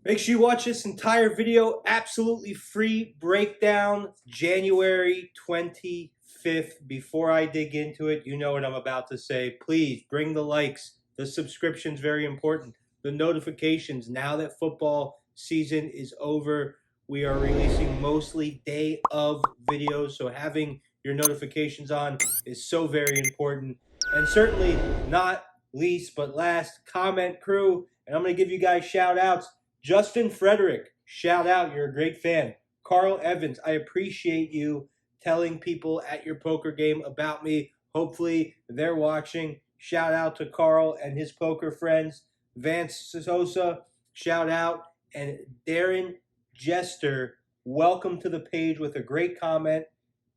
Make sure you watch this entire video, absolutely free breakdown, January 25th. Before I dig into it, you know what I'm about to say. Please bring the likes, the subscriptions, very important, the notifications. Now that football season is over, we are releasing mostly day of videos, so having your notifications on is so very important. And certainly not least but last, comment crew, and I'm going to give you guys shout outs. Justin Frederick, shout out, you're a great fan. Carl Evans, I appreciate you telling people at your poker game about me. Hopefully they're watching. Shout out to Carl and his poker friends. Vance Sosa, shout out. And Darren Jester, welcome to the page with a great comment.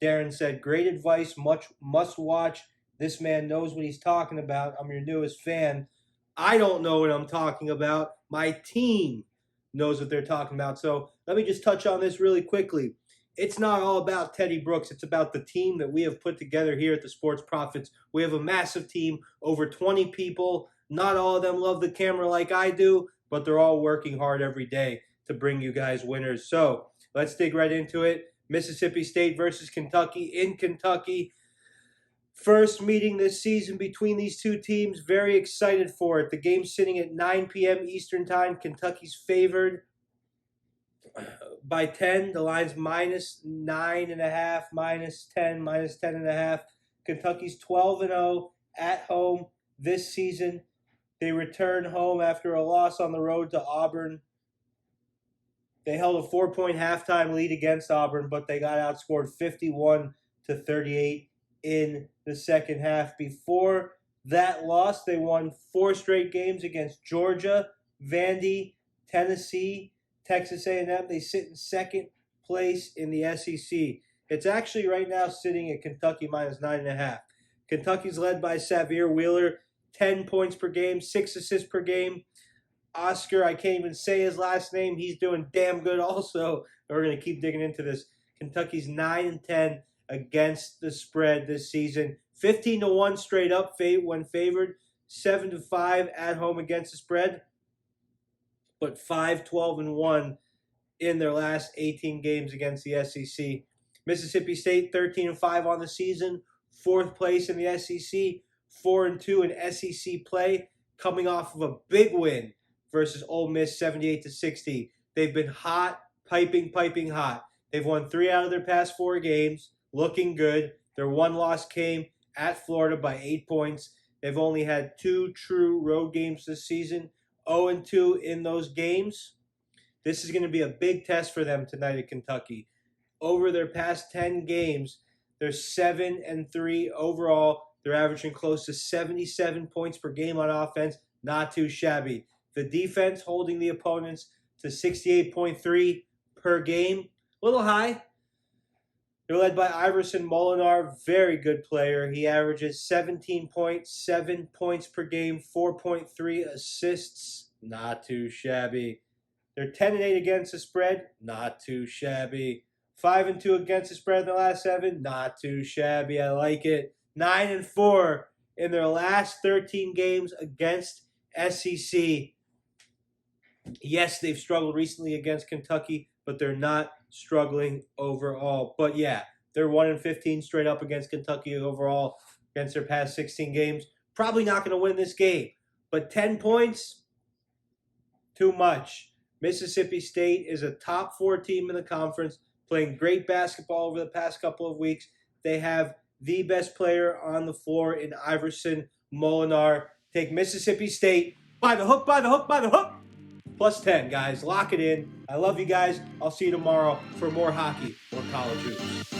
Darren said, great advice, must watch. This man knows what he's talking about. I'm your newest fan. I don't know what I'm talking about. My team knows what they're talking about. So let me just touch on this really quickly. It's not all about Teddy Brooks. It's about the team that we have put together here at the Sports Prophets. We have a massive team, over 20 people. Not all of them love the camera like I do, but they're all working hard every day to bring you guys winners. So let's dig right into it. Mississippi State versus Kentucky in Kentucky. First meeting this season between these two teams. Very excited for it. The game's sitting at 9 p.m. Eastern Time. Kentucky's favored by 10. The line's minus 9.5, minus 10, minus 10.5. Kentucky's 12-0 at home this season. They return home after a loss on the road to Auburn. They held a 4-point halftime lead against Auburn, but they got outscored 51-38 in the second half. Before that loss, they won 4 straight games against Georgia, Vandy, Tennessee, Texas A&M. They sit in second place in the SEC. It's actually right now sitting at Kentucky minus 9.5. Kentucky's led by Xavier Wheeler, 10 points per game, 6 assists per game. Oscar, I can't even say his last name. He's doing damn good also. We're going to keep digging into this. Kentucky's 9-10 against the spread this season. 15-1 straight up when favored. 7-5 at home against the spread. But 5-12-1 in their last 18 games against the SEC. Mississippi State 13-5 on the season. 4th place in the SEC. 4-2 in SEC play. Coming off of a big win versus Ole Miss 78-60. They've been hot, piping hot. They've won 3 out of their past 4 games. Looking good. Their one loss came at Florida by 8 points. They've only had 2 true road games this season. 0-2 in those games. This is going to be a big test for them tonight at Kentucky. Over their past 10 games, they're 7-3 overall. They're averaging close to 77 points per game on offense. Not too shabby. The defense holding the opponents to 68.3 per game. A little high. They're led by Iverson Molinar, very good player. He averages 17.7 points per game, 4.3 assists. Not too shabby. They're 10-8 against the spread. Not too shabby. 5-2 against the spread in the last 7. Not too shabby. I like it. 9-4 in their last 13 games against SEC. Yes, they've struggled recently against Kentucky, but they're not struggling overall. But yeah, they're 1-15 straight up against Kentucky overall against their past 16 games. Probably not going to win this game, but 10 points, too much. Mississippi State is a top 4 team in the conference, playing great basketball over the past couple of weeks. They have the best player on the floor in Iverson Molinar. Take Mississippi State by the hook, by the hook, by the hook. Plus 10, guys. Lock it in. I love you guys. I'll see you tomorrow for more hockey or college hoops.